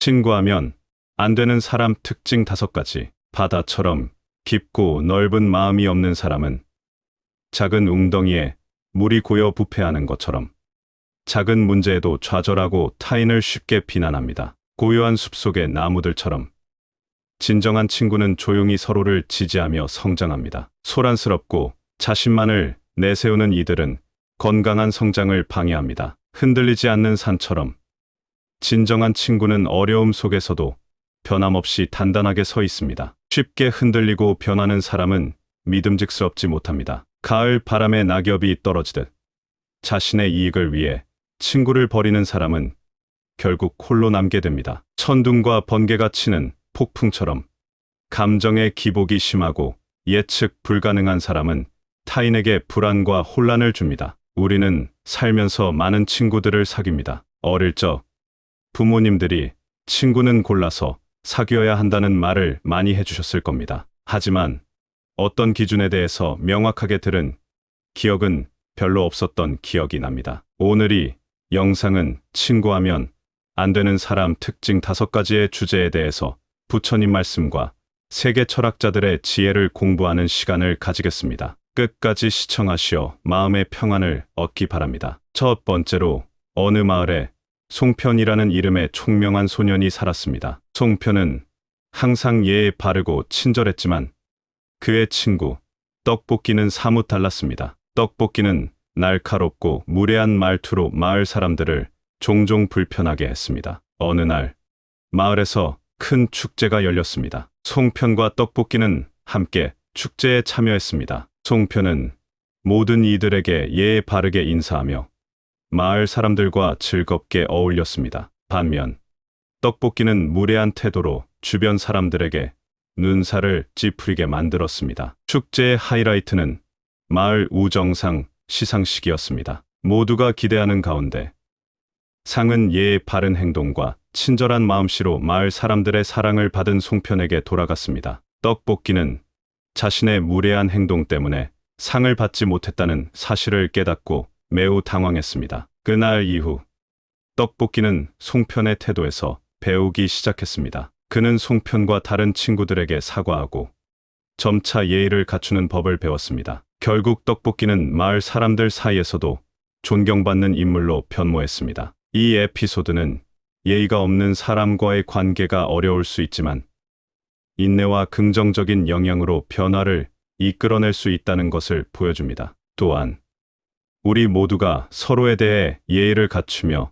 친구하면 안 되는 사람 특징 5가지. 바다처럼 깊고 넓은 마음이 없는 사람은 작은 웅덩이에 물이 고여 부패하는 것처럼 작은 문제에도 좌절하고 타인을 쉽게 비난합니다. 고요한 숲속의 나무들처럼 진정한 친구는 조용히 서로를 지지하며 성장합니다. 소란스럽고 자신만을 내세우는 이들은 건강한 성장을 방해합니다. 흔들리지 않는 산처럼 진정한 친구는 어려움 속에서도 변함없이 단단하게 서 있습니다. 쉽게 흔들리고 변하는 사람은 믿음직스럽지 못합니다. 가을 바람에 낙엽이 떨어지듯 자신의 이익을 위해 친구를 버리는 사람은 결국 홀로 남게 됩니다. 천둥과 번개가 치는 폭풍처럼 감정의 기복이 심하고 예측 불가능한 사람은 타인에게 불안과 혼란을 줍니다. 우리는 살면서 많은 친구들을 사귀입니다. 어릴 적 부모님들이 친구는 골라서 사귀어야 한다는 말을 많이 해주셨을 겁니다. 하지만 어떤 기준에 대해서 명확하게 들은 기억은 별로 없었던 기억이 납니다. 오늘 이 영상은 친구하면 안 되는 사람 특징 5가지의 주제에 대해서 부처님 말씀과 세계 철학자들의 지혜를 공부하는 시간을 가지겠습니다. 끝까지 시청하시어 마음의 평안을 얻기 바랍니다. 첫 번째로, 어느 마을에 송편이라는 이름의 총명한 소년이 살았습니다. 송편은 항상 예에 바르고 친절했지만 그의 친구 떡볶이는 사뭇 달랐습니다. 떡볶이는 날카롭고 무례한 말투로 마을 사람들을 종종 불편하게 했습니다. 어느 날 마을에서 큰 축제가 열렸습니다. 송편과 떡볶이는 함께 축제에 참여했습니다. 송편은 모든 이들에게 예에 바르게 인사하며 마을 사람들과 즐겁게 어울렸습니다. 반면 떡볶이는 무례한 태도로 주변 사람들에게 눈살을 찌푸리게 만들었습니다. 축제의 하이라이트는 마을 우정상 시상식이었습니다. 모두가 기대하는 가운데 상은 예에 바른 행동과 친절한 마음씨로 마을 사람들의 사랑을 받은 송편에게 돌아갔습니다. 떡볶이는 자신의 무례한 행동 때문에 상을 받지 못했다는 사실을 깨닫고 매우 당황했습니다. 그날 이후 떡볶이는 송편의 태도에서 배우기 시작했습니다. 그는 송편과 다른 친구들에게 사과하고 점차 예의를 갖추는 법을 배웠습니다. 결국 떡볶이는 마을 사람들 사이에서도 존경받는 인물로 변모했습니다. 이 에피소드는 예의가 없는 사람과의 관계가 어려울 수 있지만 인내와 긍정적인 영향으로 변화를 이끌어낼 수 있다는 것을 보여줍니다. 또한 우리 모두가 서로에 대해 예의를 갖추며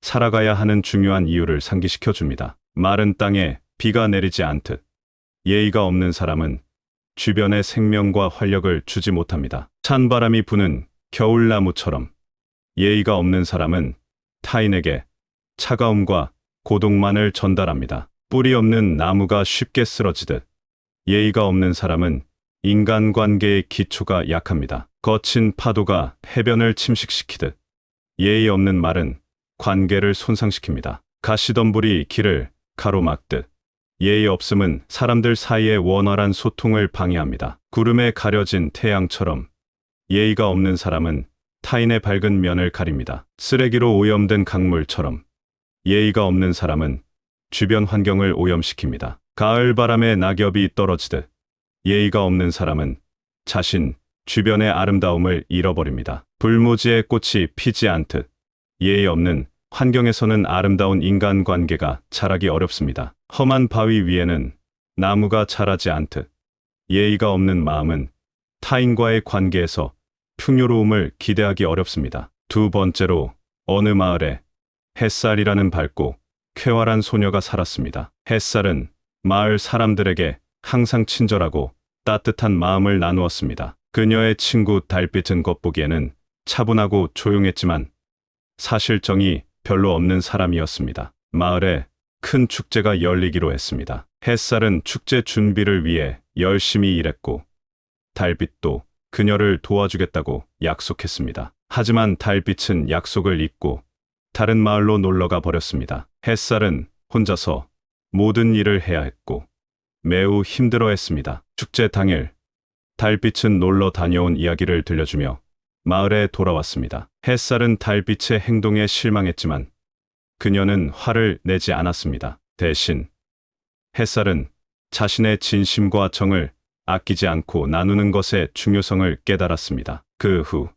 살아가야 하는 중요한 이유를 상기시켜 줍니다. 마른 땅에 비가 내리지 않듯 예의가 없는 사람은 주변에 생명과 활력을 주지 못합니다. 찬바람이 부는 겨울나무처럼 예의가 없는 사람은 타인에게 차가움과 고독만을 전달합니다. 뿌리 없는 나무가 쉽게 쓰러지듯 예의가 없는 사람은 인간관계의 기초가 약합니다. 거친 파도가 해변을 침식시키듯 예의 없는 말은 관계를 손상시킵니다. 가시덤불이 길을 가로막듯 예의 없음은 사람들 사이의 원활한 소통을 방해합니다. 구름에 가려진 태양처럼 예의가 없는 사람은 타인의 밝은 면을 가립니다. 쓰레기로 오염된 강물처럼 예의가 없는 사람은 주변 환경을 오염시킵니다. 가을 바람에 낙엽이 떨어지듯 예의가 없는 사람은 자신 주변의 아름다움을 잃어버립니다. 불모지에 꽃이 피지 않듯 예의 없는 환경에서는 아름다운 인간관계가 자라기 어렵습니다. 험한 바위 위에는 나무가 자라지 않듯 예의가 없는 마음은 타인과의 관계에서 풍요로움을 기대하기 어렵습니다. 두 번째로, 어느 마을에 햇살이라는 밝고 쾌활한 소녀가 살았습니다. 햇살은 마을 사람들에게 항상 친절하고 따뜻한 마음을 나누었습니다. 그녀의 친구 달빛은 겉보기에는 차분하고 조용했지만 사실정이 별로 없는 사람이었습니다. 마을에 큰 축제가 열리기로 했습니다. 햇살은 축제 준비를 위해 열심히 일했고 달빛도 그녀를 도와주겠다고 약속했습니다. 하지만 달빛은 약속을 잊고 다른 마을로 놀러가 버렸습니다. 햇살은 혼자서 모든 일을 해야 했고 매우 힘들어했습니다. 축제 당일 달빛은 놀러 다녀온 이야기를 들려주며 마을에 돌아왔습니다. 햇살은 달빛의 행동에 실망했지만 그녀는 화를 내지 않았습니다. 대신 햇살은 자신의 진심과 정을 아끼지 않고 나누는 것의 중요성을 깨달았습니다. 그 후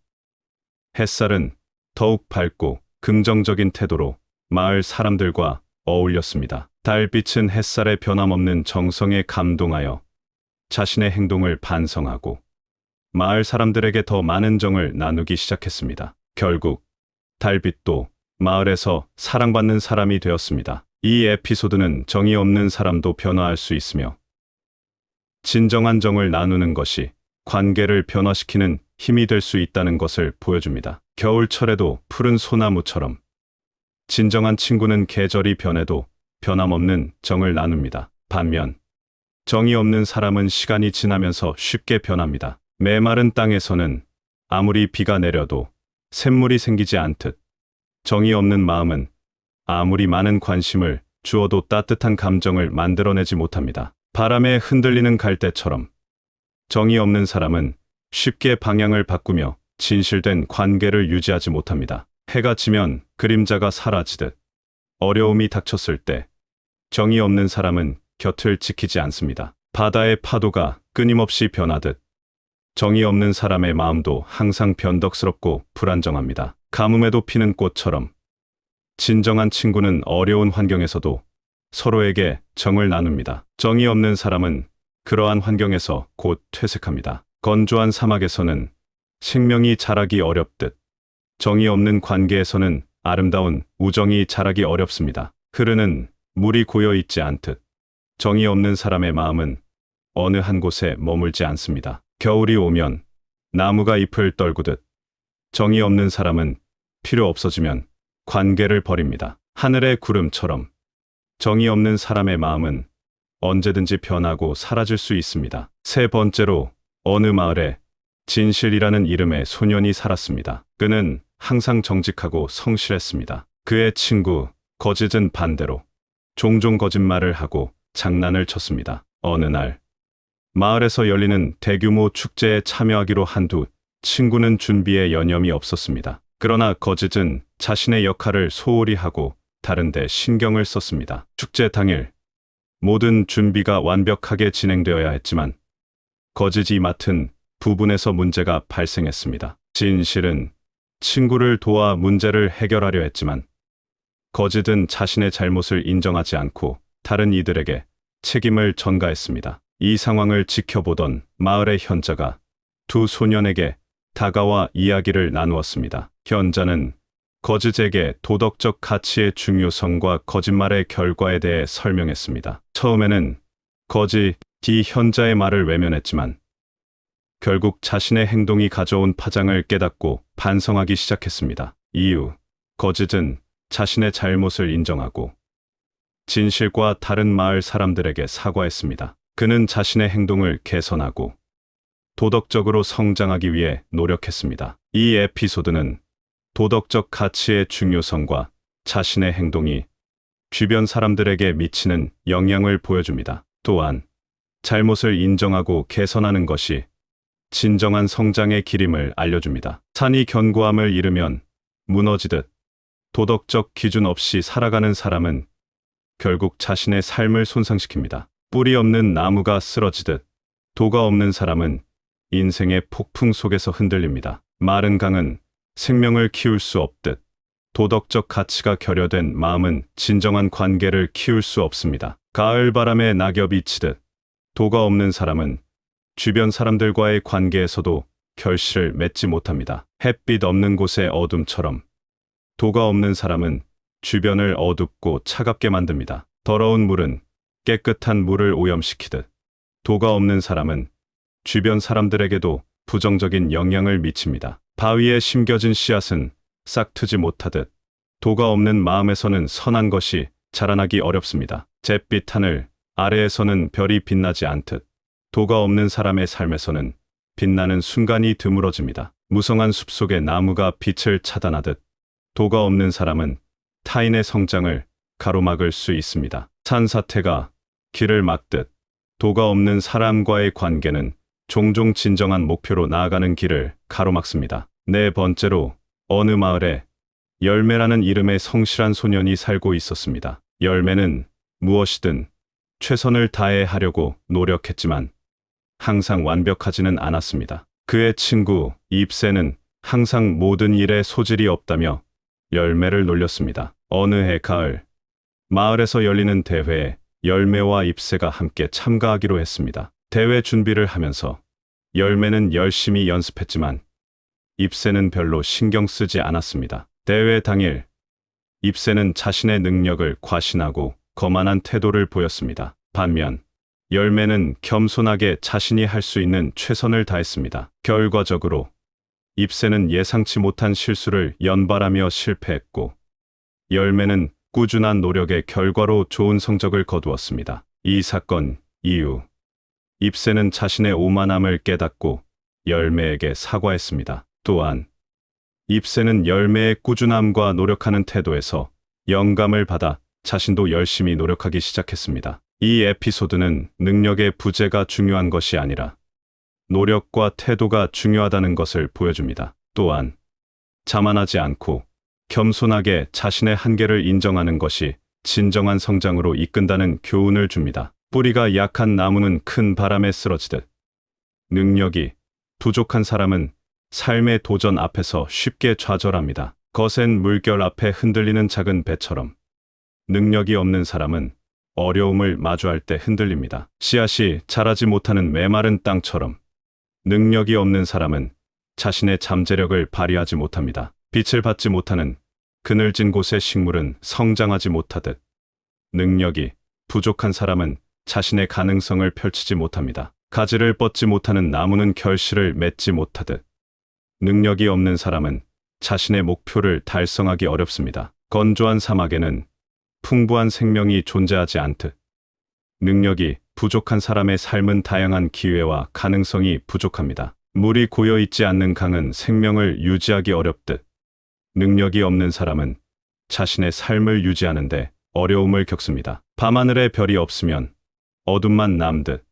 햇살은 더욱 밝고 긍정적인 태도로 마을 사람들과 어울렸습니다. 달빛은 햇살의 변함없는 정성에 감동하여 자신의 행동을 반성하고 마을 사람들에게 더 많은 정을 나누기 시작했습니다. 결국 달빛도 마을에서 사랑받는 사람이 되었습니다. 이 에피소드는 정이 없는 사람도 변화할 수 있으며 진정한 정을 나누는 것이 관계를 변화시키는 힘이 될 수 있다는 것을 보여줍니다. 겨울철에도 푸른 소나무처럼 진정한 친구는 계절이 변해도 변함없는 정을 나눕니다. 반면 정이 없는 사람은 시간이 지나면서 쉽게 변합니다. 메마른 땅에서는 아무리 비가 내려도 샘물이 생기지 않듯 정이 없는 마음은 아무리 많은 관심을 주어도 따뜻한 감정을 만들어내지 못합니다. 바람에 흔들리는 갈대처럼 정이 없는 사람은 쉽게 방향을 바꾸며 진실된 관계를 유지하지 못합니다. 해가 지면 그림자가 사라지듯 어려움이 닥쳤을 때 정이 없는 사람은 곁을 지키지 않습니다. 바다의 파도가 끊임없이 변하듯 정이 없는 사람의 마음도 항상 변덕스럽고 불안정합니다. 가뭄에도 피는 꽃처럼 진정한 친구는 어려운 환경에서도 서로에게 정을 나눕니다. 정이 없는 사람은 그러한 환경에서 곧 퇴색합니다. 건조한 사막에서는 생명이 자라기 어렵듯 정이 없는 관계에서는 아름다운 우정이 자라기 어렵습니다. 흐르는 물이 고여 있지 않듯 정이 없는 사람의 마음은 어느 한 곳에 머물지 않습니다. 겨울이 오면 나무가 잎을 떨구듯 정이 없는 사람은 필요 없어지면 관계를 버립니다. 하늘의 구름처럼 정이 없는 사람의 마음은 언제든지 변하고 사라질 수 있습니다. 세 번째로 어느 마을에 진실이라는 이름의 소년이 살았습니다. 그는 항상 정직하고 성실했습니다. 그의 친구 거짓은 반대로 종종 거짓말을 하고 장난을 쳤습니다. 어느 날 마을에서 열리는 대규모 축제에 참여하기로 한 두 친구는 준비에 여념이 없었습니다. 그러나 거짓은 자신의 역할을 소홀히 하고 다른 데 신경을 썼습니다. 축제 당일 모든 준비가 완벽하게 진행되어야 했지만 거짓이 맡은 부분에서 문제가 발생했습니다. 진실은 친구를 도와 문제를 해결하려 했지만 거짓은 자신의 잘못을 인정하지 않고 다른 이들에게 책임을 전가했습니다. 이 상황을 지켜보던 마을의 현자가 두 소년에게 다가와 이야기를 나누었습니다. 현자는 거짓에게 도덕적 가치의 중요성과 거짓말의 결과에 대해 설명했습니다. 처음에는 거짓이 현자의 말을 외면했지만 결국 자신의 행동이 가져온 파장을 깨닫고 반성하기 시작했습니다. 이후 거짓은 자신의 잘못을 인정하고 진실과 다른 마을 사람들에게 사과했습니다. 그는 자신의 행동을 개선하고 도덕적으로 성장하기 위해 노력했습니다. 이 에피소드는 도덕적 가치의 중요성과 자신의 행동이 주변 사람들에게 미치는 영향을 보여줍니다. 또한 잘못을 인정하고 개선하는 것이 진정한 성장의 길임을 알려줍니다. 산이 견고함을 잃으면 무너지듯 도덕적 기준 없이 살아가는 사람은 결국 자신의 삶을 손상시킵니다. 뿌리 없는 나무가 쓰러지듯 도가 없는 사람은 인생의 폭풍 속에서 흔들립니다. 마른 강은 생명을 키울 수 없듯 도덕적 가치가 결여된 마음은 진정한 관계를 키울 수 없습니다. 가을 바람에 낙엽이 치듯 도가 없는 사람은 주변 사람들과의 관계에서도 결실을 맺지 못합니다. 햇빛 없는 곳의 어둠처럼 도가 없는 사람은 주변을 어둡고 차갑게 만듭니다. 더러운 물은 깨끗한 물을 오염시키듯 도가 없는 사람은 주변 사람들에게도 부정적인 영향을 미칩니다. 바위에 심겨진 씨앗은 싹트지 못하듯 도가 없는 마음에서는 선한 것이 자라나기 어렵습니다. 잿빛 하늘 아래에서는 별이 빛나지 않듯 도가 없는 사람의 삶에서는 빛나는 순간이 드물어집니다. 무성한 숲속의 나무가 빛을 차단하듯 도가 없는 사람은 타인의 성장을 가로막을 수 있습니다. 산사태가 길을 막듯 도가 없는 사람과의 관계는 종종 진정한 목표로 나아가는 길을 가로막습니다. 네 번째로 어느 마을에 열매라는 이름의 성실한 소년이 살고 있었습니다. 열매는 무엇이든 최선을 다해 하려고 노력했지만 항상 완벽하지는 않았습니다. 그의 친구 입새는 항상 모든 일에 소질이 없다며 열매를 놀렸습니다. 어느 해 가을, 마을에서 열리는 대회에 열매와 입새가 함께 참가하기로 했습니다. 대회 준비를 하면서 열매는 열심히 연습했지만 입새는 별로 신경 쓰지 않았습니다. 대회 당일, 입새는 자신의 능력을 과신하고 거만한 태도를 보였습니다. 반면 열매는 겸손하게 자신이 할 수 있는 최선을 다했습니다. 결과적으로 입새는 예상치 못한 실수를 연발하며 실패했고, 열매는 꾸준한 노력의 결과로 좋은 성적을 거두었습니다. 이 사건 이후 입새는 자신의 오만함을 깨닫고 열매에게 사과했습니다. 또한 입새는 열매의 꾸준함과 노력하는 태도에서 영감을 받아 자신도 열심히 노력하기 시작했습니다. 이 에피소드는 능력의 부재가 중요한 것이 아니라 노력과 태도가 중요하다는 것을 보여줍니다. 또한 자만하지 않고 겸손하게 자신의 한계를 인정하는 것이 진정한 성장으로 이끈다는 교훈을 줍니다. 뿌리가 약한 나무는 큰 바람에 쓰러지듯 능력이 부족한 사람은 삶의 도전 앞에서 쉽게 좌절합니다. 거센 물결 앞에 흔들리는 작은 배처럼 능력이 없는 사람은 어려움을 마주할 때 흔들립니다. 씨앗이 자라지 못하는 메마른 땅처럼 능력이 없는 사람은 자신의 잠재력을 발휘하지 못합니다. 빛을 받지 못하는 그늘진 곳의 식물은 성장하지 못하듯 능력이 부족한 사람은 자신의 가능성을 펼치지 못합니다. 가지를 뻗지 못하는 나무는 결실을 맺지 못하듯 능력이 없는 사람은 자신의 목표를 달성하기 어렵습니다. 건조한 사막에는 풍부한 생명이 존재하지 않듯 능력이 부족한 사람의 삶은 다양한 기회와 가능성이 부족합니다. 물이 고여 있지 않는 강은 생명을 유지하기 어렵듯 능력이 없는 사람은 자신의 삶을 유지하는데 어려움을 겪습니다. 밤하늘에 별이 없으면 어둠만 남듯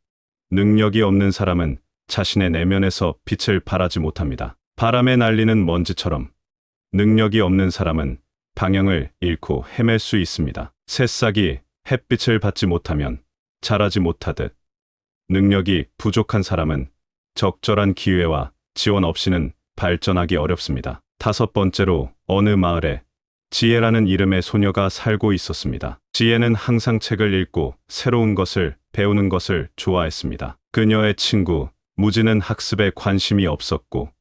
능력이 없는 사람은 자신의 내면에서 빛을 발하지 못합니다. 바람에 날리는 먼지처럼 능력이 없는 사람은 방향을 잃고 헤맬 수 있습니다. 새싹이 햇빛을 받지 못하면 자라지 못하듯 능력이 부족한 사람은 적절한 기회와 지원 없이는 발전하기 어렵습니다. 다섯 번째로 어느 마을에 지혜라는 이름의 소녀가 살고 있었습니다. 지혜는 항상 책을 읽고 새로운 것을 배우는 것을 좋아했습니다. 그녀의 친구 무지는 학습에 관심이 없었고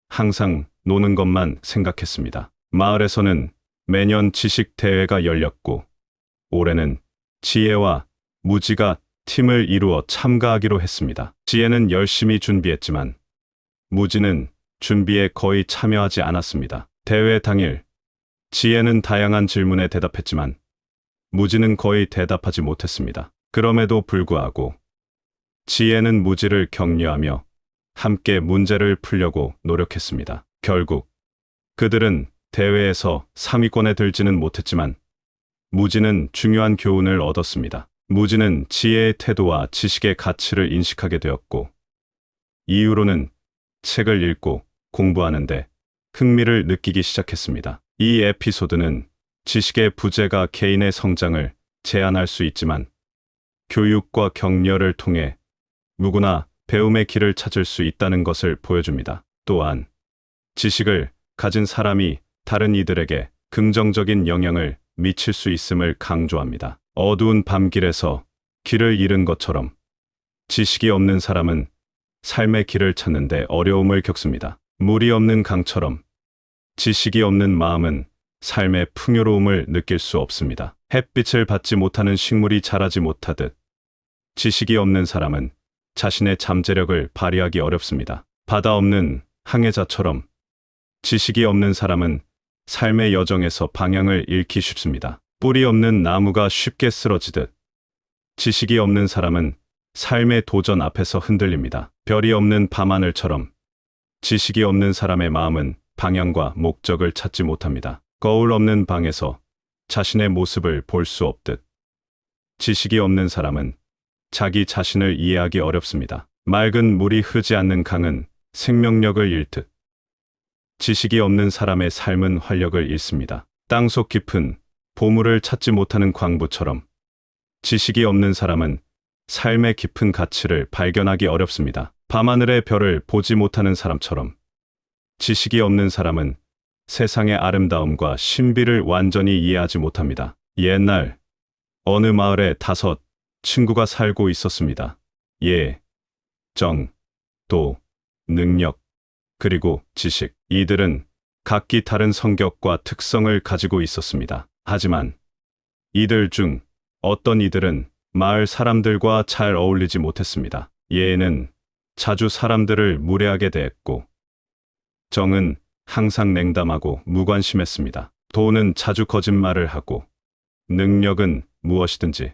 항상 노는 것만 생각했습니다. 마을에서는 매년 지식 대회가 열렸고 올해는 지혜와 무지가 팀을 이루어 참가하기로 했습니다. 지혜는 열심히 준비했지만 무지는 준비에 거의 참여하지 않았습니다. 대회 당일 지혜는 다양한 질문에 대답했지만 무지는 거의 대답하지 못했습니다. 그럼에도 불구하고 지혜는 무지를 격려하며 함께 문제를 풀려고 노력했습니다. 결국 그들은 대회에서 상위권에 들지는 못했지만 무지는 중요한 교훈을 얻었습니다. 무지는 지혜의 태도와 지식의 가치를 인식하게 되었고 이후로는 책을 읽고 공부하는데 흥미를 느끼기 시작했습니다. 이 에피소드는 지식의 부재가 개인의 성장을 제한할 수 있지만 교육과 격려를 통해 누구나 배움의 길을 찾을 수 있다는 것을 보여줍니다. 또한 지식을 가진 사람이 다른 이들에게 긍정적인 영향을 미칠 수 있음을 강조합니다. 어두운 밤길에서 길을 잃은 것처럼 지식이 없는 사람은 삶의 길을 찾는데 어려움을 겪습니다. 물이 없는 강처럼 지식이 없는 마음은 삶의 풍요로움을 느낄 수 없습니다. 햇빛을 받지 못하는 식물이 자라지 못하듯 지식이 없는 사람은 자신의 잠재력을 발휘하기 어렵습니다. 바다 없는 항해자처럼 지식이 없는 사람은 삶의 여정에서 방향을 잃기 쉽습니다. 뿌리 없는 나무가 쉽게 쓰러지듯 지식이 없는 사람은 삶의 도전 앞에서 흔들립니다. 별이 없는 밤하늘처럼 지식이 없는 사람의 마음은 방향과 목적을 찾지 못합니다. 거울 없는 방에서 자신의 모습을 볼 수 없듯 지식이 없는 사람은 자기 자신을 이해하기 어렵습니다. 맑은 물이 흐르지 않는 강은 생명력을 잃듯 지식이 없는 사람의 삶은 활력을 잃습니다. 땅속 깊은 보물을 찾지 못하는 광부처럼 지식이 없는 사람은 삶의 깊은 가치를 발견하기 어렵습니다. 밤하늘의 별을 보지 못하는 사람처럼 지식이 없는 사람은 세상의 아름다움과 신비를 완전히 이해하지 못합니다. 옛날 어느 마을에 5 친구가 살고 있었습니다. 예, 정, 도, 능력, 그리고 지식. 이들은 각기 다른 성격과 특성을 가지고 있었습니다. 하지만 이들 중 어떤 이들은 마을 사람들과 잘 어울리지 못했습니다. 예는 자주 사람들을 무례하게 대했고, 정은 항상 냉담하고 무관심했습니다. 도는 자주 거짓말을 하고, 능력은 무엇이든지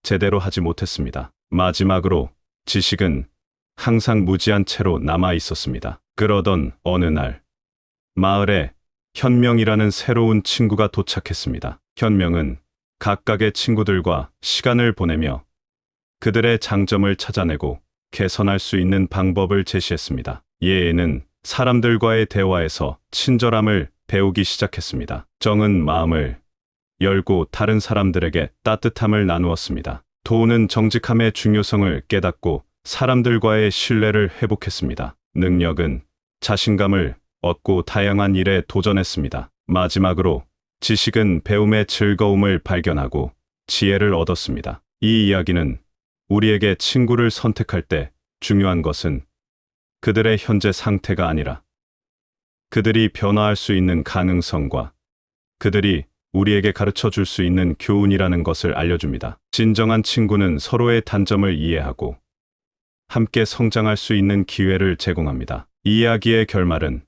제대로 하지 못했습니다. 마지막으로 지식은 항상 무지한 채로 남아 있었습니다. 그러던 어느 날, 마을에 현명이라는 새로운 친구가 도착했습니다. 현명은 각각의 친구들과 시간을 보내며 그들의 장점을 찾아내고 개선할 수 있는 방법을 제시했습니다. 예에는 사람들과의 대화에서 친절함을 배우기 시작했습니다. 정은 마음을 열고 다른 사람들에게 따뜻함을 나누었습니다. 도는 정직함의 중요성을 깨닫고 사람들과의 신뢰를 회복했습니다. 능력은 자신감을 얻고 다양한 일에 도전했습니다. 마지막으로 지식은 배움의 즐거움을 발견하고 지혜를 얻었습니다. 이 이야기는 우리에게 친구를 선택할 때 중요한 것은 그들의 현재 상태가 아니라 그들이 변화할 수 있는 가능성과 그들이 우리에게 가르쳐 줄 수 있는 교훈이라는 것을 알려줍니다. 진정한 친구는 서로의 단점을 이해하고 함께 성장할 수 있는 기회를 제공합니다. 이 이야기의 결말은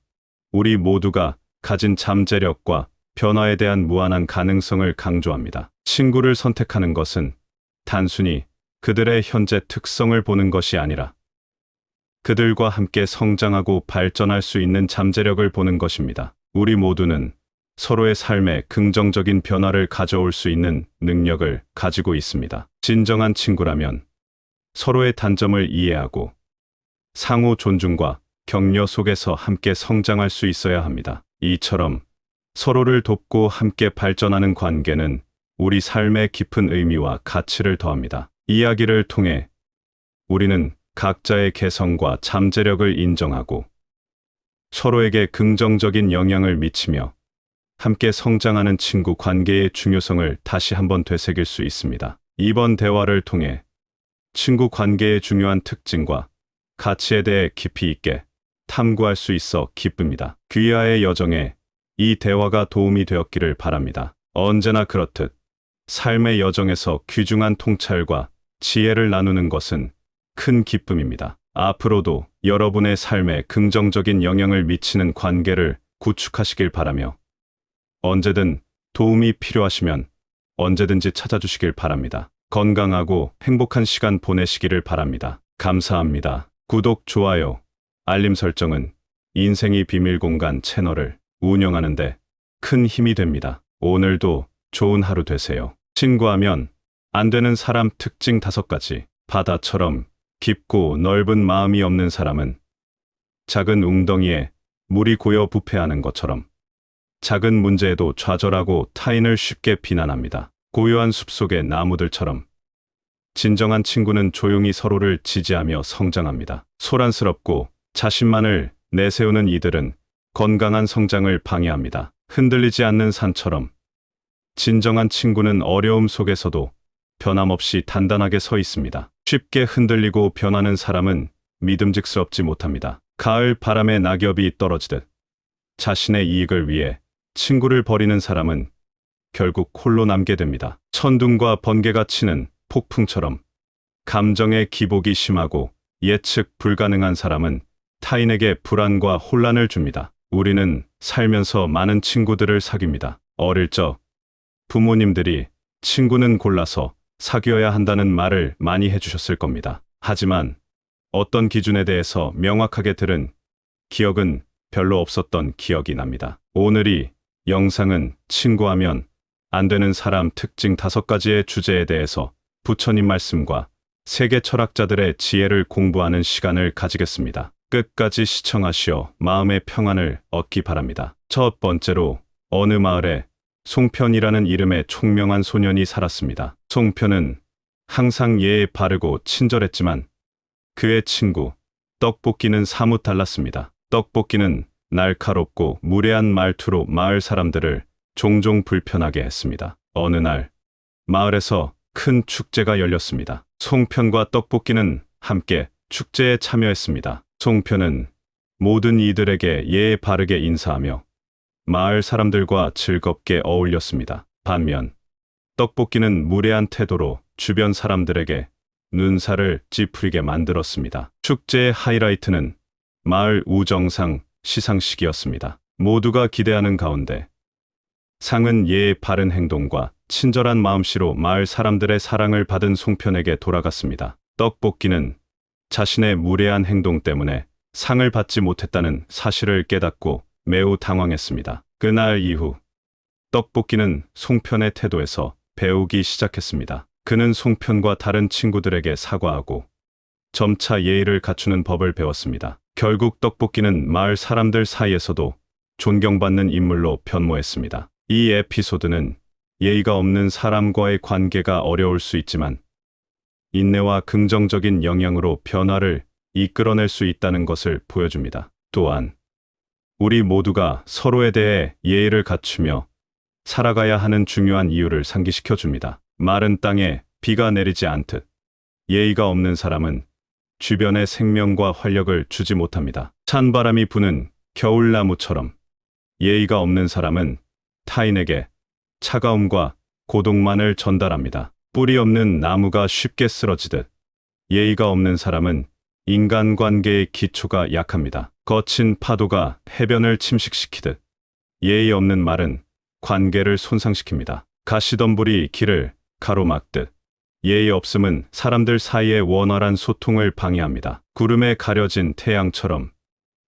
우리 모두가 가진 잠재력과 변화에 대한 무한한 가능성을 강조합니다. 친구를 선택하는 것은 단순히 그들의 현재 특성을 보는 것이 아니라 그들과 함께 성장하고 발전할 수 있는 잠재력을 보는 것입니다. 우리 모두는 서로의 삶에 긍정적인 변화를 가져올 수 있는 능력을 가지고 있습니다. 진정한 친구라면 서로의 단점을 이해하고 상호 존중과 격려 속에서 함께 성장할 수 있어야 합니다. 이처럼 서로를 돕고 함께 발전하는 관계는 우리 삶에 깊은 의미와 가치를 더합니다. 이야기를 통해 우리는 각자의 개성과 잠재력을 인정하고 서로에게 긍정적인 영향을 미치며 함께 성장하는 친구 관계의 중요성을 다시 한번 되새길 수 있습니다. 이번 대화를 통해 친구 관계의 중요한 특징과 가치에 대해 깊이 있게 탐구할 수 있어 기쁩니다. 귀하의 여정에 이 대화가 도움이 되었기를 바랍니다. 언제나 그렇듯 삶의 여정에서 귀중한 통찰과 지혜를 나누는 것은 큰 기쁨입니다. 앞으로도 여러분의 삶에 긍정적인 영향을 미치는 관계를 구축하시길 바라며 언제든 도움이 필요하시면 언제든지 찾아주시길 바랍니다. 건강하고 행복한 시간 보내시기를 바랍니다. 감사합니다. 구독, 좋아요, 알림 설정은 인생이 비밀 공간 채널을 운영하는데 큰 힘이 됩니다. 오늘도 좋은 하루 되세요. 친구하면 안 되는 사람 특징 5가지. 바다처럼 깊고 넓은 마음이 없는 사람은 작은 웅덩이에 물이 고여 부패하는 것처럼 작은 문제에도 좌절하고 타인을 쉽게 비난합니다. 고요한 숲속의 나무들처럼 진정한 친구는 조용히 서로를 지지하며 성장합니다. 소란스럽고 자신만을 내세우는 이들은 건강한 성장을 방해합니다. 흔들리지 않는 산처럼 진정한 친구는 어려움 속에서도 변함없이 단단하게 서 있습니다. 쉽게 흔들리고 변하는 사람은 믿음직스럽지 못합니다. 가을 바람에 낙엽이 떨어지듯 자신의 이익을 위해 친구를 버리는 사람은 결국 홀로 남게 됩니다. 천둥과 번개가 치는 폭풍처럼 감정의 기복이 심하고 예측 불가능한 사람은 타인에게 불안과 혼란을 줍니다. 우리는 살면서 많은 친구들을 사귀입니다. 어릴 적 부모님들이 친구는 골라서 사귀어야 한다는 말을 많이 해주셨을 겁니다. 하지만 어떤 기준에 대해서 명확하게 들은 기억은 별로 없었던 기억이 납니다. 오늘 이 영상은 친구하면 안 되는 사람 특징 5가지의 주제에 대해서 부처님 말씀과 세계 철학자들의 지혜를 공부하는 시간을 가지겠습니다. 끝까지 시청하시어 마음의 평안을 얻기 바랍니다. 첫 번째로 어느 마을에 송편이라는 이름의 총명한 소년이 살았습니다. 송편은 항상 예에 바르고 친절했지만 그의 친구 떡볶이는 사뭇 달랐습니다. 떡볶이는 날카롭고 무례한 말투로 마을 사람들을 종종 불편하게 했습니다. 어느 날 마을에서 큰 축제가 열렸습니다. 송편과 떡볶이는 함께 축제에 참여했습니다. 송편은 모든 이들에게 예에 바르게 인사하며 마을 사람들과 즐겁게 어울렸습니다. 반면 떡볶이는 무례한 태도로 주변 사람들에게 눈살을 찌푸리게 만들었습니다. 축제의 하이라이트는 마을 우정상 시상식이었습니다. 모두가 기대하는 가운데 상은 예의 바른 행동과 친절한 마음씨로 마을 사람들의 사랑을 받은 송편에게 돌아갔습니다. 떡볶이는 자신의 무례한 행동 때문에 상을 받지 못했다는 사실을 깨닫고 매우 당황했습니다. 그날 이후 떡볶이는 송편의 태도에서 배우기 시작했습니다. 그는 송편과 다른 친구들에게 사과하고 점차 예의를 갖추는 법을 배웠습니다. 결국 떡볶이는 마을 사람들 사이에서도 존경받는 인물로 변모했습니다. 이 에피소드는 예의가 없는 사람과의 관계가 어려울 수 있지만 인내와 긍정적인 영향으로 변화를 이끌어낼 수 있다는 것을 보여줍니다. 또한 우리 모두가 서로에 대해 예의를 갖추며 살아가야 하는 중요한 이유를 상기시켜 줍니다. 마른 땅에 비가 내리지 않듯 예의가 없는 사람은 주변에 생명과 활력을 주지 못합니다. 찬바람이 부는 겨울나무처럼 예의가 없는 사람은 타인에게 차가움과 고독만을 전달합니다. 뿌리 없는 나무가 쉽게 쓰러지듯 예의가 없는 사람은 인간관계의 기초가 약합니다. 거친 파도가 해변을 침식시키듯 예의 없는 말은 관계를 손상시킵니다. 가시덤불이 길을 가로막듯 예의 없음은 사람들 사이의 원활한 소통을 방해합니다. 구름에 가려진 태양처럼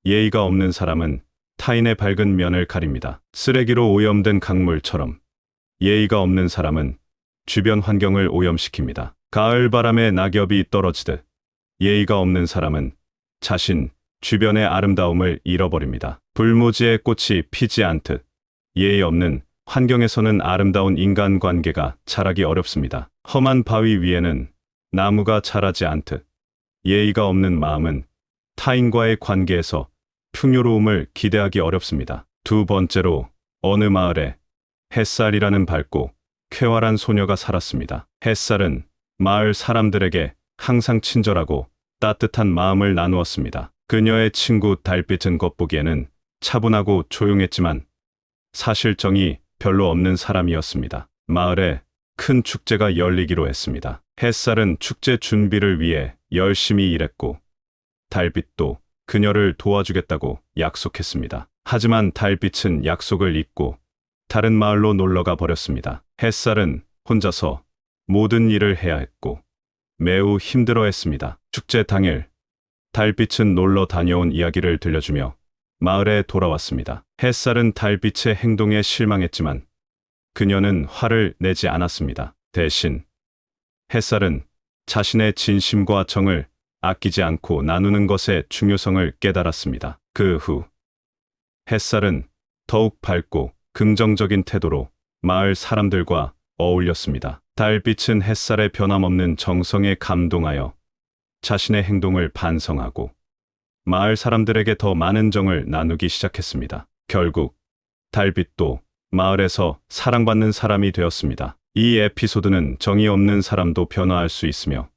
예의가 없는 사람은 타인의 밝은 면을 가립니다. 쓰레기로 오염된 강물처럼 예의가 없는 사람은 주변 환경을 오염시킵니다. 가을 바람에 낙엽이 떨어지듯 예의가 없는 사람은 자신 주변의 아름다움을 잃어버립니다. 불모지에 꽃이 피지 않듯 예의 없는 환경에서는 아름다운 인간관계가 자라기 어렵습니다. 험한 바위 위에는 나무가 자라지 않듯 예의가 없는 마음은 타인과의 관계에서 풍요로움을 기대하기 어렵습니다. 두 번째로 어느 마을에 햇살이라는 밝고 쾌활한 소녀가 살았습니다. 햇살은 마을 사람들에게 항상 친절하고 따뜻한 마음을 나누었습니다. 그녀의 친구 달빛은 겉보기에는 차분하고 조용했지만 사실정이 별로 없는 사람이었습니다. 마을에 큰 축제가 열리기로 했습니다. 햇살은 축제 준비를 위해 열심히 일했고 달빛도 그녀를 도와주겠다고 약속했습니다. 하지만 달빛은 약속을 잊고 다른 마을로 놀러가 버렸습니다. 햇살은 혼자서 모든 일을 해야 했고 매우 힘들어했습니다. 축제 당일 달빛은 놀러 다녀온 이야기를 들려주며 마을에 돌아왔습니다. 햇살은 달빛의 행동에 실망했지만 그녀는 화를 내지 않았습니다. 대신 햇살은 자신의 진심과 정을 아끼지 않고 나누는 것의 중요성을 깨달았습니다. 그 후 햇살은 더욱 밝고 긍정적인 태도로 마을 사람들과 어울렸습니다. 달빛은 햇살의 변함없는 정성에 감동하여 자신의 행동을 반성하고 마을 사람들에게 더 많은 정을 나누기 시작했습니다. 결국 달빛도 마을에서 사랑받는 사람이 되었습니다. 이 에피소드는 정이 없는 사람도 변화할 수 있으며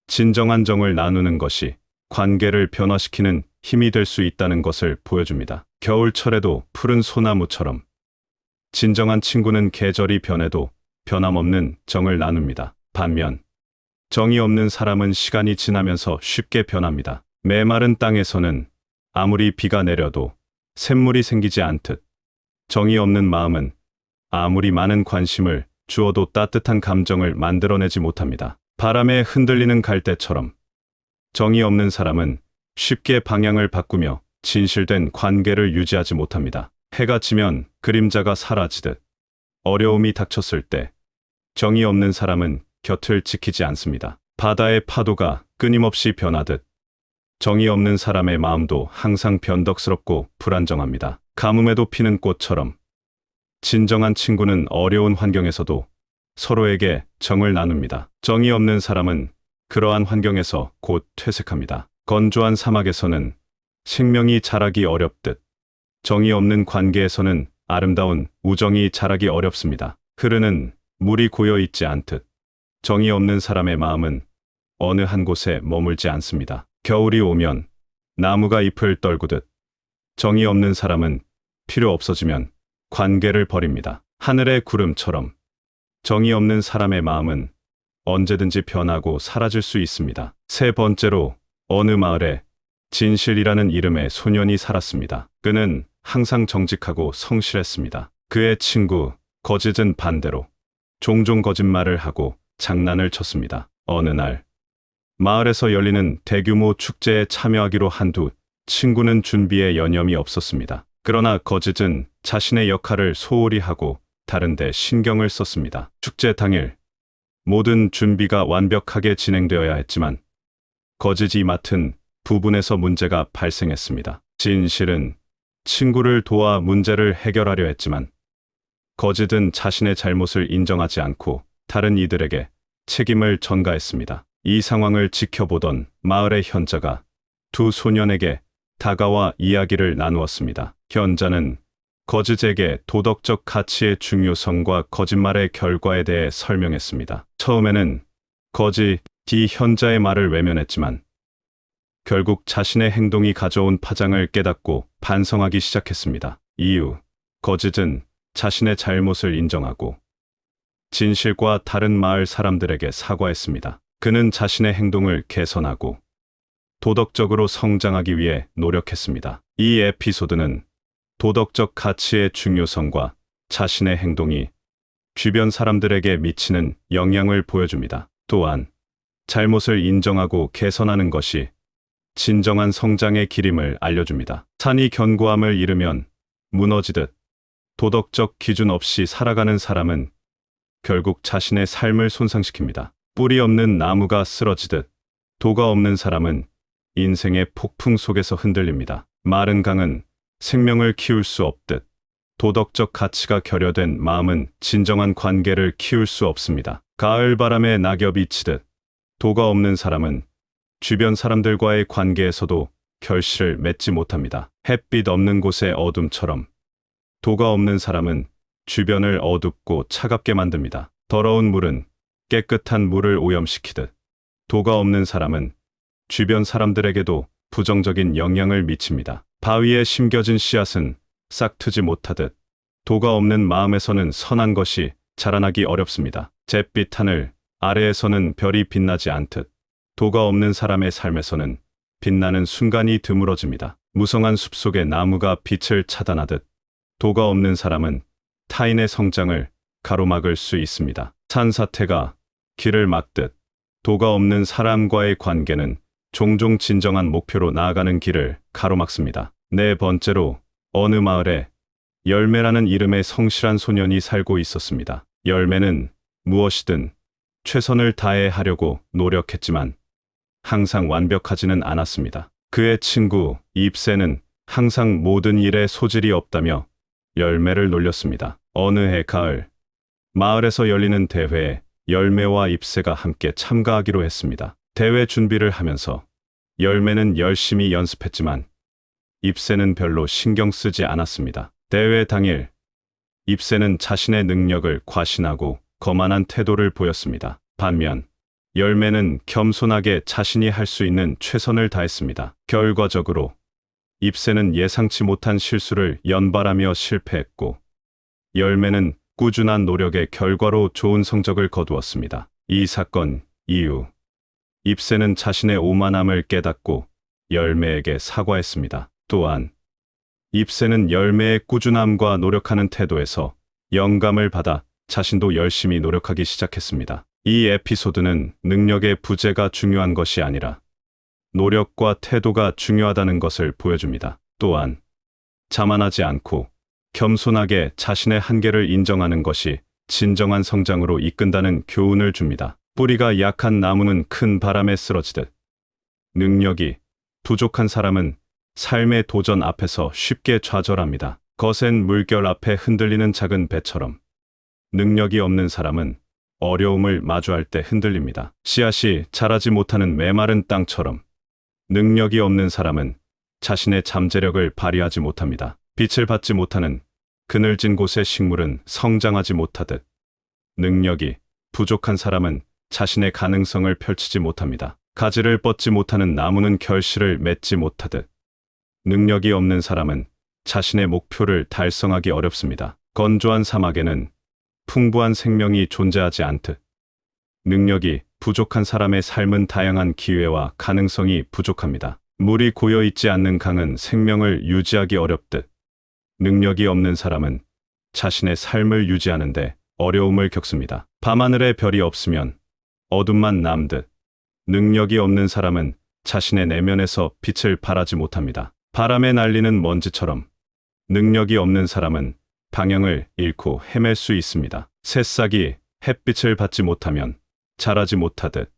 진정한 정을 나누는 것이 관계를 변화시키는 힘이 될 수 있다는 것을 보여줍니다. 겨울철에도 푸른 소나무처럼 진정한 친구는 계절이 변해도 변함없는 정을 나눕니다. 반면 정이 없는 사람은 시간이 지나면서 쉽게 변합니다. 메마른 땅에서는 아무리 비가 내려도 샘물이 생기지 않듯 정이 없는 마음은 아무리 많은 관심을 주어도 따뜻한 감정을 만들어내지 못합니다. 바람에 흔들리는 갈대처럼 정이 없는 사람은 쉽게 방향을 바꾸며 진실된 관계를 유지하지 못합니다. 해가 지면 그림자가 사라지듯 어려움이 닥쳤을 때 정이 없는 사람은 곁을 지키지 않습니다. 바다의 파도가 끊임없이 변하듯 정이 없는 사람의 마음도 항상 변덕스럽고 불안정합니다. 가뭄에도 피는 꽃처럼 진정한 친구는 어려운 환경에서도 서로에게 정을 나눕니다. 정이 없는 사람은 그러한 환경에서 곧 퇴색합니다. 건조한 사막에서는 생명이 자라기 어렵듯 정이 없는 관계에서는 아름다운 우정이 자라기 어렵습니다. 흐르는 물이 고여 있지 않듯 정이 없는 사람의 마음은 어느 한 곳에 머물지 않습니다. 겨울이 오면 나무가 잎을 떨구듯 정이 없는 사람은 필요 없어지면 관계를 버립니다. 하늘의 구름처럼 정이 없는 사람의 마음은 언제든지 변하고 사라질 수 있습니다. 세 번째로, 어느 마을에 진실이라는 이름의 소년이 살았습니다. 그는 항상 정직하고 성실했습니다. 그의 친구 거짓은 반대로 종종 거짓말을 하고 장난을 쳤습니다. 어느 날 마을에서 열리는 대규모 축제에 참여하기로 한두 친구는 준비에 여념이 없었습니다. 그러나 거짓은 자신의 역할을 소홀히 하고 다른 데 신경을 썼습니다. 축제 당일 모든 준비가 완벽하게 진행되어야 했지만 거짓이 맡은 부분에서 문제가 발생했습니다. 진실은 친구를 도와 문제를 해결하려 했지만 거짓은 자신의 잘못을 인정하지 않고 다른 이들에게 책임을 전가했습니다. 이 상황을 지켜보던 마을의 현자가 두 소년에게 다가와 이야기를 나누었습니다. 현자는 거짓에게 도덕적 가치의 중요성과 거짓말의 결과에 대해 설명했습니다. 처음에는 거짓이 현자의 말을 외면했지만 결국 자신의 행동이 가져온 파장을 깨닫고 반성하기 시작했습니다. 이후 거짓은 자신의 잘못을 인정하고 진실과 다른 마을 사람들에게 사과했습니다. 그는 자신의 행동을 개선하고 도덕적으로 성장하기 위해 노력했습니다. 이 에피소드는 도덕적 가치의 중요성과 자신의 행동이 주변 사람들에게 미치는 영향을 보여줍니다. 또한 잘못을 인정하고 개선하는 것이 진정한 성장의 길임을 알려줍니다. 산이 견고함을 잃으면 무너지듯 도덕적 기준 없이 살아가는 사람은 결국 자신의 삶을 손상시킵니다. 뿌리 없는 나무가 쓰러지듯 도가 없는 사람은 인생의 폭풍 속에서 흔들립니다. 마른 강은 생명을 키울 수 없듯 도덕적 가치가 결여된 마음은 진정한 관계를 키울 수 없습니다. 가을 바람에 낙엽이 치듯 도가 없는 사람은 주변 사람들과의 관계에서도 결실을 맺지 못합니다. 햇빛 없는 곳의 어둠처럼 도가 없는 사람은 주변을 어둡고 차갑게 만듭니다. 더러운 물은 깨끗한 물을 오염시키듯 도가 없는 사람은 주변 사람들에게도 부정적인 영향을 미칩니다. 바위에 심겨진 씨앗은 싹트지 못하듯 도가 없는 마음에서는 선한 것이 자라나기 어렵습니다. 잿빛 하늘 아래에서는 별이 빛나지 않듯 도가 없는 사람의 삶에서는 빛나는 순간이 드물어집니다. 무성한 숲속의 나무가 빛을 차단하듯 도가 없는 사람은 타인의 성장을 가로막을 수 있습니다. 산사태가 길을 막듯 도가 없는 사람과의 관계는 종종 진정한 목표로 나아가는 길을 가로막습니다. 네 번째로, 어느 마을에 열매라는 이름의 성실한 소년이 살고 있었습니다. 열매는 무엇이든 최선을 다해 하려고 노력했지만 항상 완벽하지는 않았습니다. 그의 친구 잎새는 항상 모든 일에 소질이 없다며 열매를 놀렸습니다. 어느 해 가을, 마을에서 열리는 대회에 열매와 잎새가 함께 참가하기로 했습니다. 대회 준비를 하면서 열매는 열심히 연습했지만 잎새는 별로 신경 쓰지 않았습니다. 대회 당일, 잎새는 자신의 능력을 과신하고 거만한 태도를 보였습니다. 반면 열매는 겸손하게 자신이 할 수 있는 최선을 다했습니다. 결과적으로 잎새는 예상치 못한 실수를 연발하며 실패했고 열매는 꾸준한 노력의 결과로 좋은 성적을 거두었습니다. 이 사건 이후 잎새는 자신의 오만함을 깨닫고 열매에게 사과했습니다. 또한 잎새는 열매의 꾸준함과 노력하는 태도에서 영감을 받아 자신도 열심히 노력하기 시작했습니다. 이 에피소드는 능력의 부재가 중요한 것이 아니라 노력과 태도가 중요하다는 것을 보여줍니다. 또한 자만하지 않고 겸손하게 자신의 한계를 인정하는 것이 진정한 성장으로 이끈다는 교훈을 줍니다. 뿌리가 약한 나무는 큰 바람에 쓰러지듯 능력이 부족한 사람은 삶의 도전 앞에서 쉽게 좌절합니다. 거센 물결 앞에 흔들리는 작은 배처럼 능력이 없는 사람은 어려움을 마주할 때 흔들립니다. 씨앗이 자라지 못하는 메마른 땅처럼 능력이 없는 사람은 자신의 잠재력을 발휘하지 못합니다. 빛을 받지 못하는 그늘진 곳의 식물은 성장하지 못하듯 능력이 부족한 사람은 자신의 가능성을 펼치지 못합니다. 가지를 뻗지 못하는 나무는 결실을 맺지 못하듯 능력이 없는 사람은 자신의 목표를 달성하기 어렵습니다. 건조한 사막에는 풍부한 생명이 존재하지 않듯 능력이 부족한 사람의 삶은 다양한 기회와 가능성이 부족합니다. 물이 고여 있지 않는 강은 생명을 유지하기 어렵듯 능력이 없는 사람은 자신의 삶을 유지하는데 어려움을 겪습니다. 밤하늘에 별이 없으면 어둠만 남듯 능력이 없는 사람은 자신의 내면에서 빛을 발하지 못합니다. 바람에 날리는 먼지처럼 능력이 없는 사람은 방향을 잃고 헤맬 수 있습니다. 새싹이 햇빛을 받지 못하면 자라지 못하듯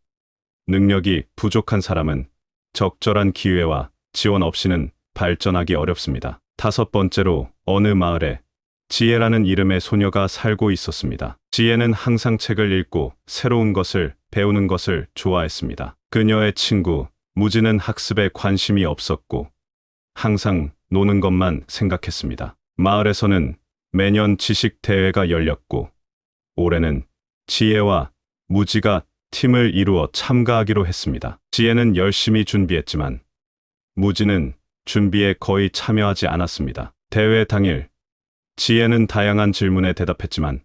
능력이 부족한 사람은 적절한 기회와 지원 없이는 발전하기 어렵습니다. 다섯 번째로 어느 마을에 지혜라는 이름의 소녀가 살고 있었습니다. 지혜는 항상 책을 읽고 새로운 것을 배우는 것을 좋아했습니다. 그녀의 친구 무지는 학습에 관심이 없었고 항상 노는 것만 생각했습니다. 마을에서는 매년 지식 대회가 열렸고 올해는 지혜와 무지가 팀을 이루어 참가하기로 했습니다. 지혜는 열심히 준비했지만 무지는 준비에 거의 참여하지 않았습니다. 대회 당일 지혜는 다양한 질문에 대답했지만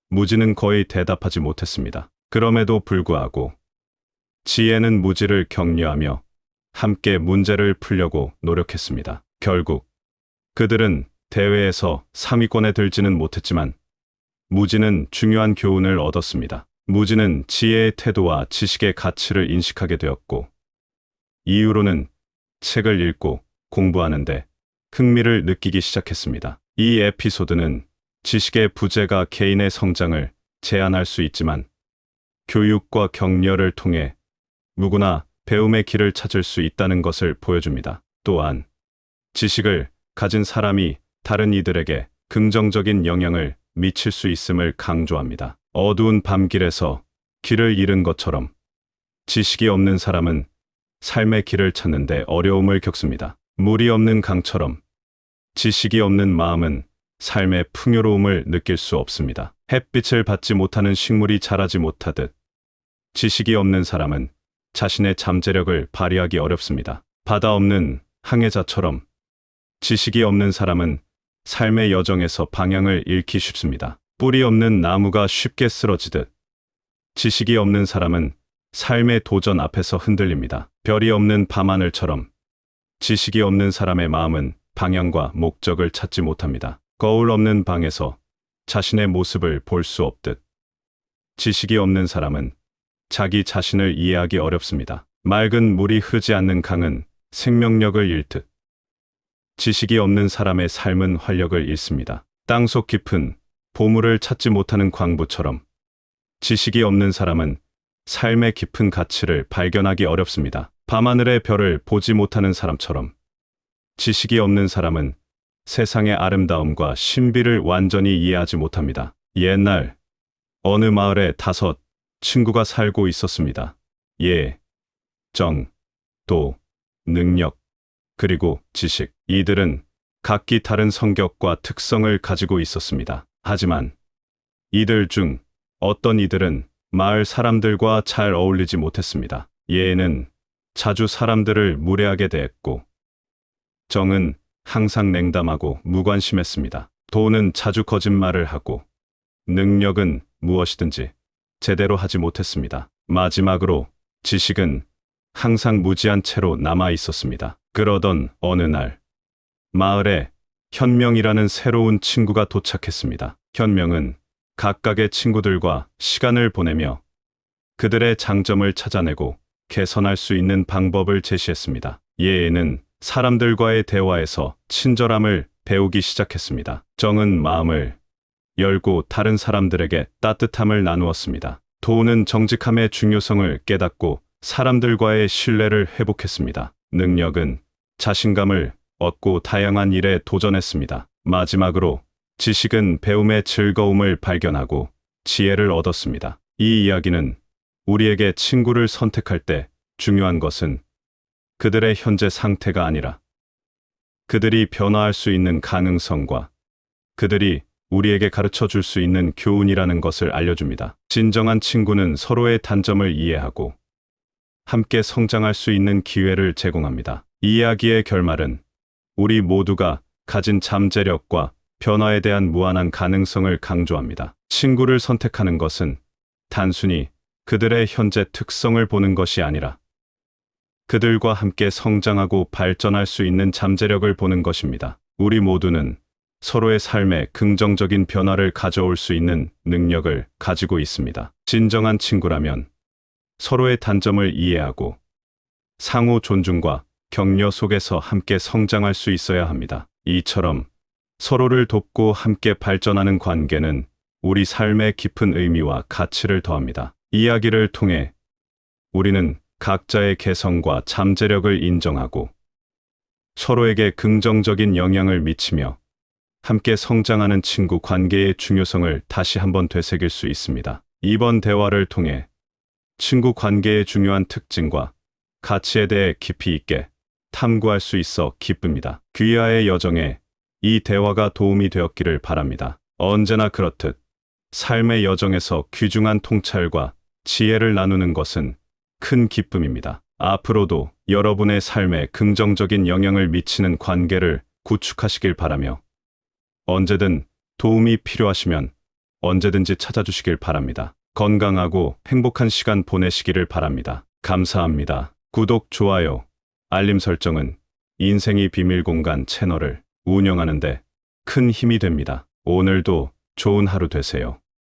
무지는 거의 대답하지 못했습니다. 그럼에도 불구하고 지혜는 무지를 격려하며 함께 문제를 풀려고 노력했습니다. 결국 그들은 대회에서 3위권에 들지는 못했지만 무지는 중요한 교훈을 얻었습니다. 무지는 지혜의 태도와 지식의 가치를 인식하게 되었고 이후로는 책을 읽고 공부하는데 흥미를 느끼기 시작했습니다. 이 에피소드는 지식의 부재가 개인의 성장을 제한할 수 있지만 교육과 격려를 통해 누구나 배움의 길을 찾을 수 있다는 것을 보여줍니다. 또한 지식을 가진 사람이 다른 이들에게 긍정적인 영향을 미칠 수 있음을 강조합니다. 어두운 밤길에서 길을 잃은 것처럼 지식이 없는 사람은 삶의 길을 찾는데 어려움을 겪습니다. 물이 없는 강처럼 지식이 없는 마음은 삶의 풍요로움을 느낄 수 없습니다. 햇빛을 받지 못하는 식물이 자라지 못하듯 지식이 없는 사람은 자신의 잠재력을 발휘하기 어렵습니다. 바다 없는 항해자처럼 지식이 없는 사람은 삶의 여정에서 방향을 잃기 쉽습니다. 뿌리 없는 나무가 쉽게 쓰러지듯 지식이 없는 사람은 삶의 도전 앞에서 흔들립니다. 별이 없는 밤하늘처럼 지식이 없는 사람의 마음은 방향과 목적을 찾지 못합니다. 거울 없는 방에서 자신의 모습을 볼 수 없듯 지식이 없는 사람은 자기 자신을 이해하기 어렵습니다. 맑은 물이 흐르지 않는 강은 생명력을 잃듯 지식이 없는 사람의 삶은 활력을 잃습니다. 땅속 깊은 보물을 찾지 못하는 광부처럼 지식이 없는 사람은 삶의 깊은 가치를 발견하기 어렵습니다. 밤하늘의 별을 보지 못하는 사람처럼 지식이 없는 사람은 세상의 아름다움과 신비를 완전히 이해하지 못합니다. 옛날 어느 마을에 5 친구가 살고 있었습니다. 예, 정, 도, 능력, 그리고 지식. 이들은 각기 다른 성격과 특성을 가지고 있었습니다. 하지만 이들 중 어떤 이들은 마을 사람들과 잘 어울리지 못했습니다. 예는 자주 사람들을 무례하게 대했고 정은 항상 냉담하고 무관심했습니다. 도는 자주 거짓말을 하고 능력은 무엇이든지 제대로 하지 못했습니다. 마지막으로 지식은 항상 무지한 채로 남아 있었습니다. 그러던 어느 날 마을에 현명이라는 새로운 친구가 도착했습니다. 현명은 각각의 친구들과 시간을 보내며 그들의 장점을 찾아내고 개선할 수 있는 방법을 제시했습니다. 예에는 사람들과의 대화에서 친절함을 배우기 시작했습니다. 정은 마음을 열고 다른 사람들에게 따뜻함을 나누었습니다. 도는 정직함의 중요성을 깨닫고 사람들과의 신뢰를 회복했습니다. 능력은 자신감을 얻고 다양한 일에 도전했습니다. 마지막으로 지식은 배움의 즐거움을 발견하고 지혜를 얻었습니다. 이 이야기는 우리에게 친구를 선택할 때 중요한 것은 그들의 현재 상태가 아니라 그들이 변화할 수 있는 가능성과 그들이 우리에게 가르쳐 줄 수 있는 교훈이라는 것을 알려줍니다. 진정한 친구는 서로의 단점을 이해하고 함께 성장할 수 있는 기회를 제공합니다. 이 이야기의 결말은 우리 모두가 가진 잠재력과 변화에 대한 무한한 가능성을 강조합니다. 친구를 선택하는 것은 단순히 그들의 현재 특성을 보는 것이 아니라 그들과 함께 성장하고 발전할 수 있는 잠재력을 보는 것입니다. 우리 모두는 서로의 삶에 긍정적인 변화를 가져올 수 있는 능력을 가지고 있습니다. 진정한 친구라면 서로의 단점을 이해하고 상호 존중과 격려 속에서 함께 성장할 수 있어야 합니다. 이처럼 서로를 돕고 함께 발전하는 관계는 우리 삶에 깊은 의미와 가치를 더합니다. 이야기를 통해 우리는 각자의 개성과 잠재력을 인정하고 서로에게 긍정적인 영향을 미치며 함께 성장하는 친구 관계의 중요성을 다시 한번 되새길 수 있습니다. 이번 대화를 통해 친구 관계의 중요한 특징과 가치에 대해 깊이 있게 탐구할 수 있어 기쁩니다. 귀하의 여정에 이 대화가 도움이 되었기를 바랍니다. 언제나 그렇듯 삶의 여정에서 귀중한 통찰과 지혜를 나누는 것은 큰 기쁨입니다. 앞으로도 여러분의 삶에 긍정적인 영향을 미치는 관계를 구축하시길 바라며 언제든 도움이 필요하시면 언제든지 찾아주시길 바랍니다. 건강하고 행복한 시간 보내시기를 바랍니다. 감사합니다. 구독, 좋아요, 알림 설정은 인생이 비밀 공간 채널을 운영하는데 큰 힘이 됩니다. 오늘도 좋은 하루 되세요.